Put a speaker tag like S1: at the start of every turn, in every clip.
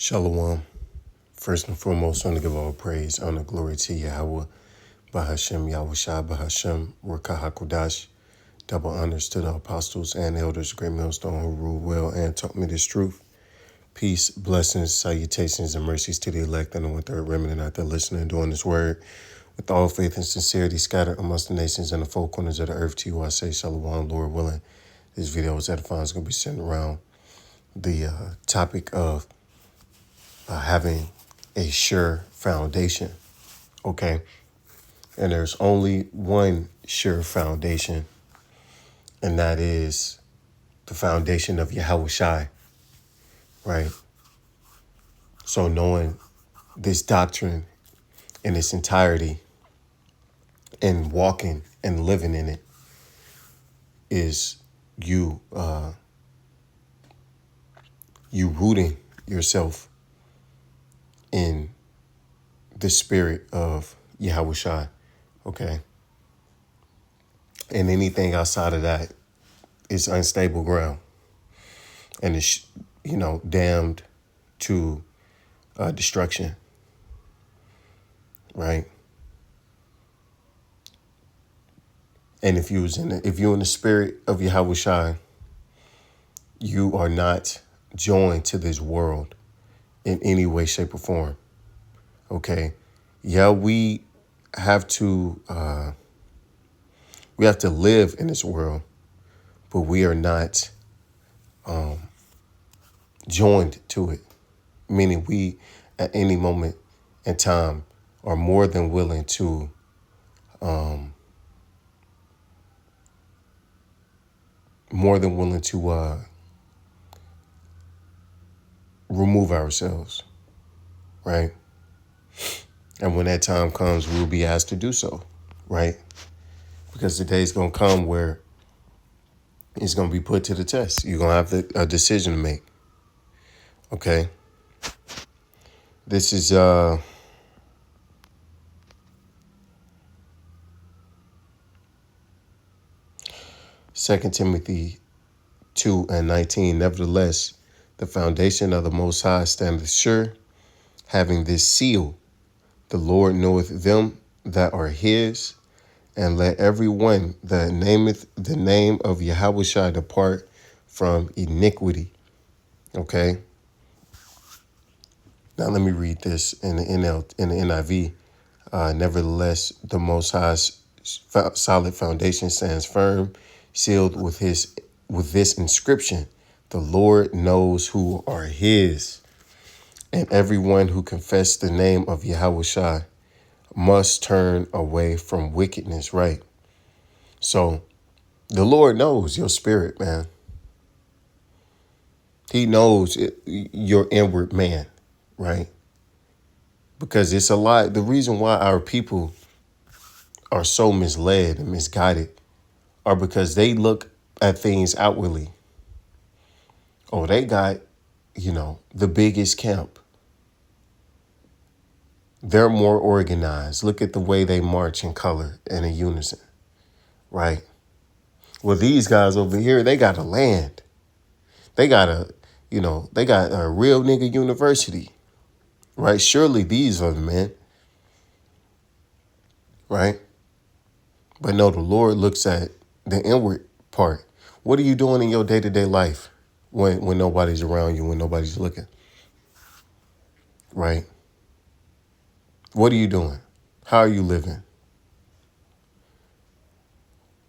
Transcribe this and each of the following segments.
S1: Shalom. First and foremost, I want to give all praise, honor, glory to Yahweh, Bahashem, Yahushua, Bahashem, Rakahakodash. Double honors to the apostles and elders, great millstone who rule well and taught me this truth. Peace, blessings, salutations, and mercies to the elect and the one-third remnant out there listening and doing this word. With all faith and sincerity scattered amongst the nations and the four corners of the earth, to you I say, Shalom, Lord willing. This video is edifying. It's going to be centered around the topic of having a sure foundation, okay? And there's only one sure foundation, and that is the foundation of Yahweh Shai, right? So knowing this doctrine in its entirety and walking and living in it is you rooting yourself in the spirit of Yahweh Shai, okay? And anything outside of that is unstable ground and it's, damned to destruction, right? And if you're in the spirit of Yahweh Shai, you are not joined to this world in any way, shape, or form. Okay. Yeah, we have to live in this world, but we are not joined to it. Meaning we at any moment in time are more than willing to remove ourselves, right? And when that time comes, we'll be asked to do so, right? Because the day's going to come where it's going to be put to the test. You're going to have a decision to make, okay? This is 2 Timothy 2:19. Nevertheless, the foundation of the Most High standeth sure, having this seal, the Lord knoweth them that are his, and let every one that nameth the name of Yahweh Shai depart from iniquity. Okay? Now let me read this in the NIV. Nevertheless, the Most High's solid foundation stands firm, sealed with this inscription: the Lord knows who are his. And everyone who confesses the name of Yahweh Shai must turn away from wickedness, right? So the Lord knows your spirit, man. He knows your inward man, right? Because it's a lot. The reason why our people are so misled and misguided are because they look at things outwardly. Oh, they got, the biggest camp. They're more organized. Look at the way they march in color and in unison, right? Well, these guys over here, they got a land. They got they got a real nigga university, right? Surely these are the men, right? But no, the Lord looks at the inward part. What are you doing in your day-to-day life when nobody's around you, when nobody's looking, right? What are you doing? How are you living?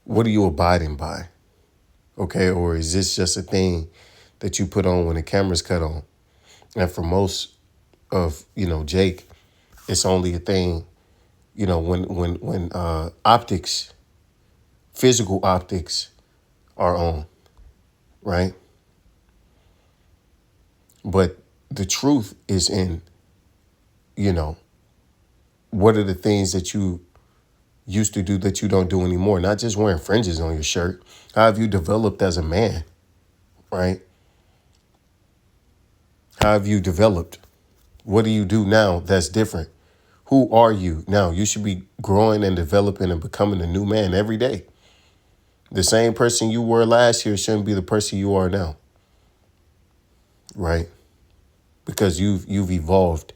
S1: What are you abiding by? Okay, or is this just a thing that you put on when the camera's cut on? And for most of, Jake, it's only a thing, when optics, physical optics are on, right? But the truth is in, what are the things that you used to do that you don't do anymore? Not just wearing fringes on your shirt. How have you developed as a man, right? How have you developed? What do you do now that's different? Who are you now? You should be growing and developing and becoming a new man every day. The same person you were last year shouldn't be the person you are now, right? because you've evolved.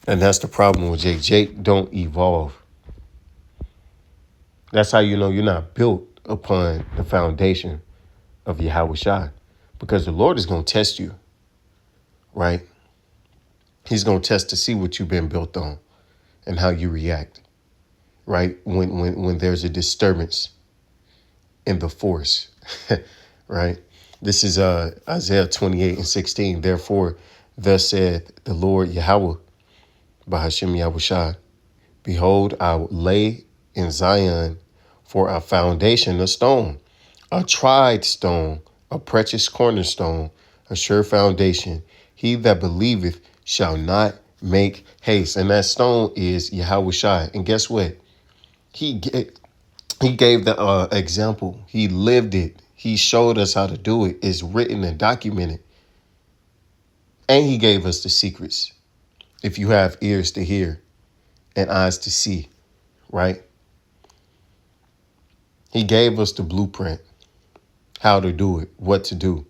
S1: And that's the problem with Jake. Jake don't evolve. That's how you know you're not built upon the foundation of Yahweh Shai. Because the Lord is going to test you, right? He's going to test to see what you've been built on and how you react, right? When there's a disturbance in the force, right? This is Isaiah 28:16. Therefore, thus saith the Lord Yahweh, Bahashem Yahushai, behold, I will lay in Zion for a foundation, a stone, a tried stone, a precious cornerstone, a sure foundation. He that believeth shall not make haste. And that stone is Yahweh Shai. And guess what? He gave the example. He lived it. He showed us how to do it. It's written and documented. And he gave us the secrets. If you have ears to hear and eyes to see, right? He gave us the blueprint, how to do it, what to do.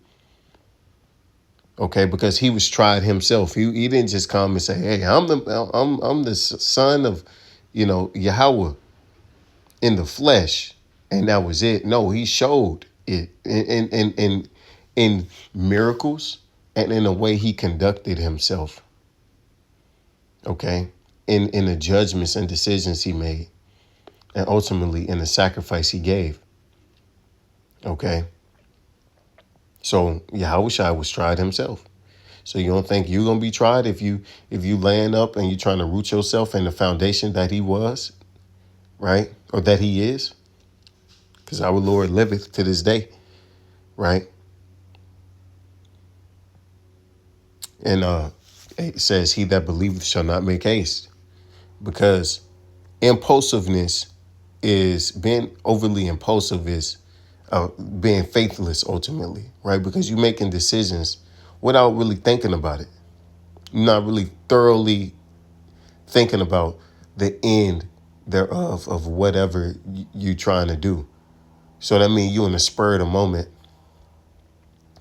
S1: Okay, because he was tried himself. He didn't just come and say, "Hey, I'm the son of, Yahweh in the flesh," and that was it. No, he showed it in miracles and in the way he conducted himself. Okay, in the judgments and decisions he made, and ultimately in the sacrifice he gave. Okay, so Yahushua was tried himself. So you don't think you're gonna be tried if you laying up and you're trying to root yourself in the foundation that he was, right, or that he is, because our Lord liveth to this day, right? And it says, "He that believeth shall not make haste," because impulsiveness is being overly impulsive is being faithless ultimately, right? Because you're making decisions without really thinking about it. You're not really thoroughly thinking about the end thereof of whatever you're trying to do. So that means you're in the spur of the moment,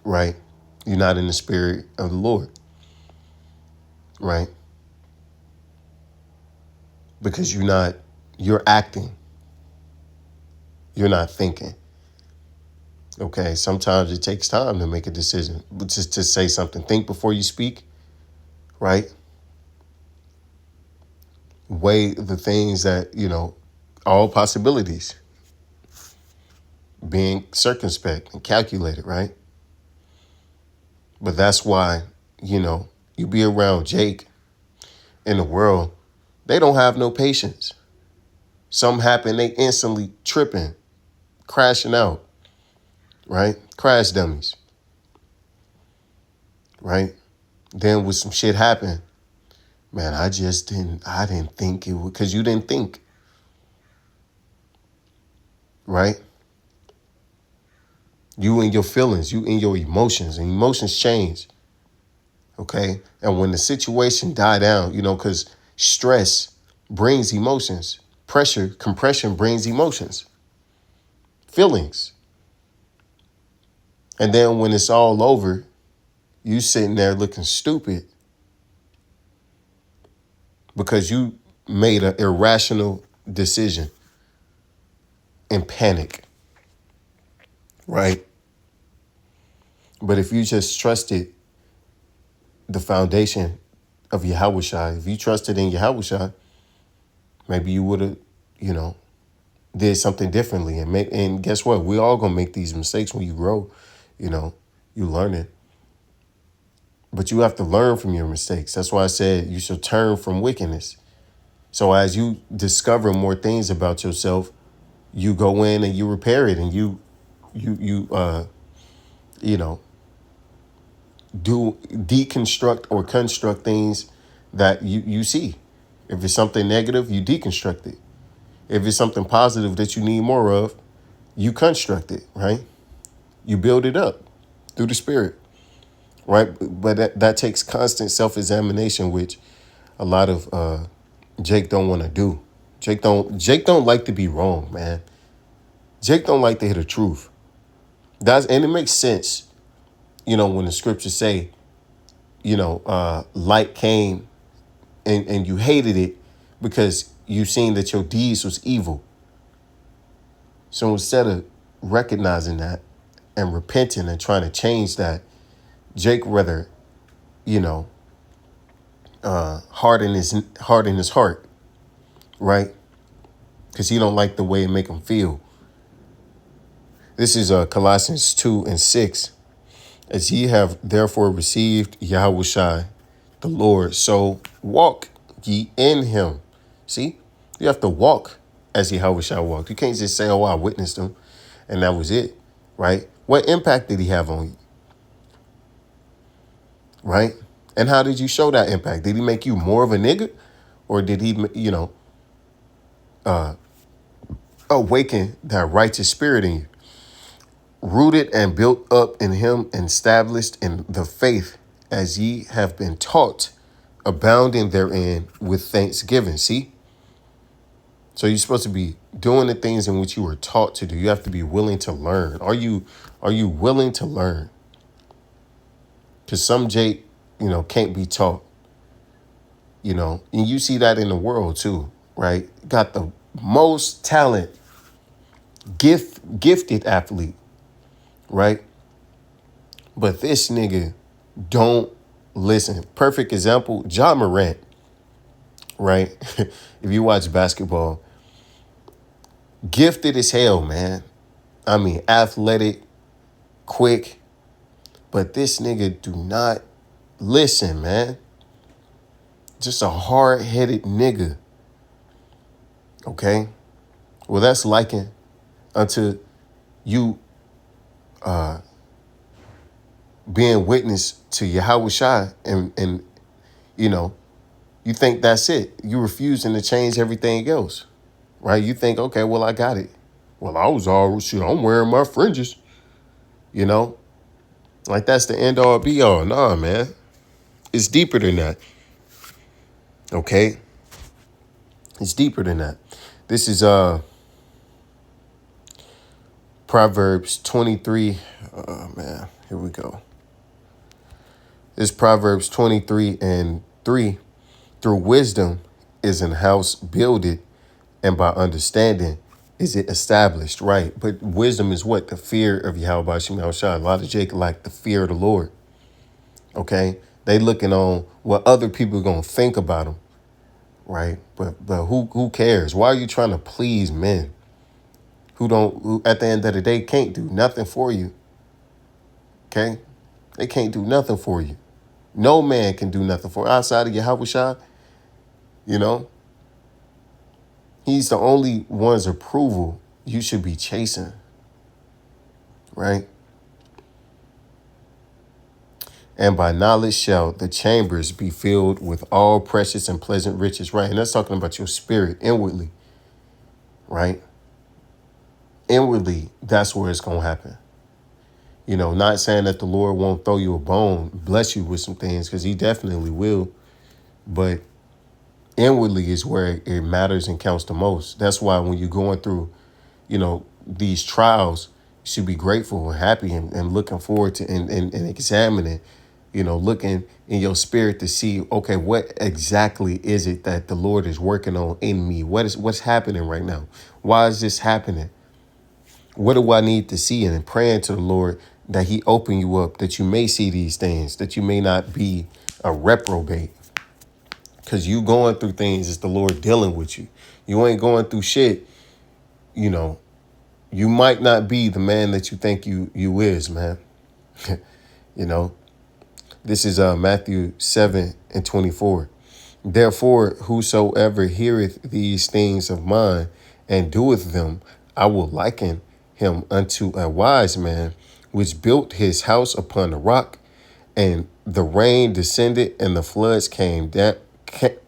S1: right? You're not in the spirit of the Lord, right? Because you're acting. You're not thinking. Okay, sometimes it takes time to make a decision, just to say something. Think before you speak, right? Weigh the things that, all possibilities. Being circumspect and calculated, right? But that's why, you be around Jake in the world, they don't have no patience. Something happen, they instantly tripping, crashing out, right? Crash dummies, right? Then when some shit happen, man, I didn't think it would, because you didn't think, right? You and your feelings, you and your emotions, and emotions change, okay? And when the situation die down, because stress brings emotions, pressure, compression brings emotions, feelings. And then when it's all over, you sitting there looking stupid because you made an irrational decision in panic, right? But if you just trusted the foundation of Yahushua, if you trusted in Yahushua, maybe you would have, did something differently. And guess what? We all gonna make these mistakes when you grow, you learn it. But you have to learn from your mistakes. That's why I said you should turn from wickedness. So as you discover more things about yourself, you go in and you repair it, and you do deconstruct or construct things that you see. If it's something negative, you deconstruct it. If it's something positive that you need more of, you construct it, right? You build it up through the spirit, right? But that takes constant self-examination, which a lot of Jake don't want to do. Jake don't like to be wrong, man. Jake don't like to hear the truth. And it makes sense, when the scriptures say light came and you hated it because you seen that your deeds was evil. So instead of recognizing that and repenting and trying to change that, Jake rather, you know, harden his heart, right? Because he don't like the way it make him feel. This is Colossians 2:6. As ye have therefore received Yahushua the Lord, so walk ye in him. See, you have to walk as Yahushua walked. You can't just say, "Oh, I witnessed him," and that was it, right? What impact did he have on you, right? And how did you show that impact? Did he make you more of a nigga, or did he, awaken that righteous spirit in you? Rooted and built up in him and established in the faith as ye have been taught, abounding therein with thanksgiving. See? So you're supposed to be doing the things in which you were taught to do. You have to be willing to learn. Are you willing to learn? Because some Jake, can't be taught. And you see that in the world too, right? Got the most talent, gifted athlete, right? But this nigga don't listen. Perfect example, Ja Morant, right? If you watch basketball, gifted as hell, man. I mean, athletic, quick. But this nigga do not listen, man. Just a hard-headed nigga. Okay? Well, that's likened unto you being witness to Yahushua and you think that's it. You refusing to change everything else, right? You think, okay, well, I got it. Well, I was all shit. I'm wearing my fringes, like that's the end all be all. Nah, man, it's deeper than that. Okay, it's deeper than that. This is Proverbs 23. Oh man, here we go. It's Proverbs 23:3. Through wisdom is an house builded, and by understanding is it established, right? But wisdom is what? The fear of Yahweh Shem Yahushua. A lot of Jake like the fear of the Lord. Okay? They looking on what other people are going to think about them, right? But who cares? Why are you trying to please men who at the end of the day can't do nothing for you? Okay? They can't do nothing for you. No man can do nothing for you outside of Yahushua. He's the only one's approval you should be chasing, right? And by knowledge shall the chambers be filled with all precious and pleasant riches, right? And that's talking about your spirit inwardly, right? Inwardly, that's where it's going to happen. Not saying that the Lord won't throw you a bone, bless you with some things, because he definitely will. But inwardly is where it matters and counts the most. That's why when you're going through, these trials, you should be grateful and happy and looking forward to and examining, looking in your spirit to see, okay, what exactly is it that the Lord is working on in me? What's happening right now? Why is this happening? What do I need to see? And praying to the Lord that he open you up, that you may see these things, that you may not be a reprobate. Because you going through things is the Lord dealing with you. You ain't going through shit, you might not be the man that you think you is, man. This is Matthew 7:24. Therefore, whosoever heareth these things of mine and doeth them, I will liken him unto a wise man, which built his house upon the rock, and the rain descended, and the floods came,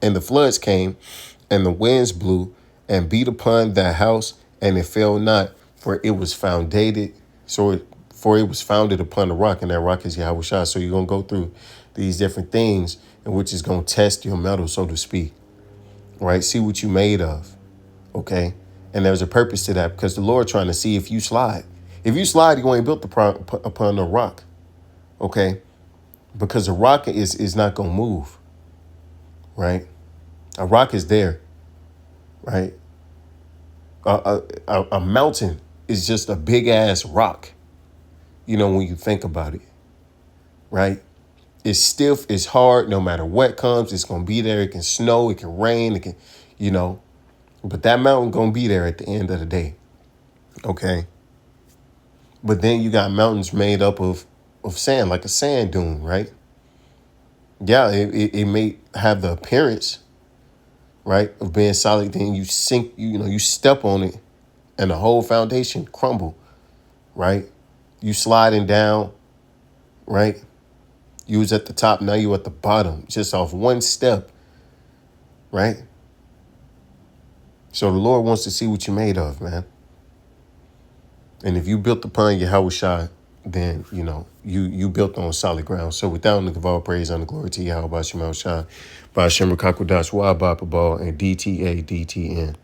S1: and the winds blew and beat upon that house, and it fell not, for it was founded. For it was founded upon the rock, and that rock is Yahushua. So you're gonna go through these different things, in which is gonna test your metal, so to speak. Right? See what you made of. Okay. And there's a purpose to that, because the Lord trying to see if you slide. If you slide, you ain't built upon the rock. Okay. because a rock is not going to move, right? A rock is there, right? A mountain is just a big ass rock, when you think about it, right? It's stiff, it's hard, no matter what comes, it's going to be there. It can snow, it can rain, it can, but that mountain going to be there at the end of the day, okay? But then you got mountains made up of sand, like a sand dune, right? Yeah, it may have the appearance, right, of being solid. Then you sink, you step on it and the whole foundation crumble, right? You sliding down, right? You was at the top, now you at the bottom, just off one step, right? So the Lord wants to see what you're made of, man. And if you built upon Yahushua, then, you built on solid ground. So with that, I'm going to give all praise and glory to Yahweh, Shema Shah, by Hashem Rakakudash, Wa Ba Pa Ba, and DTA, DTN.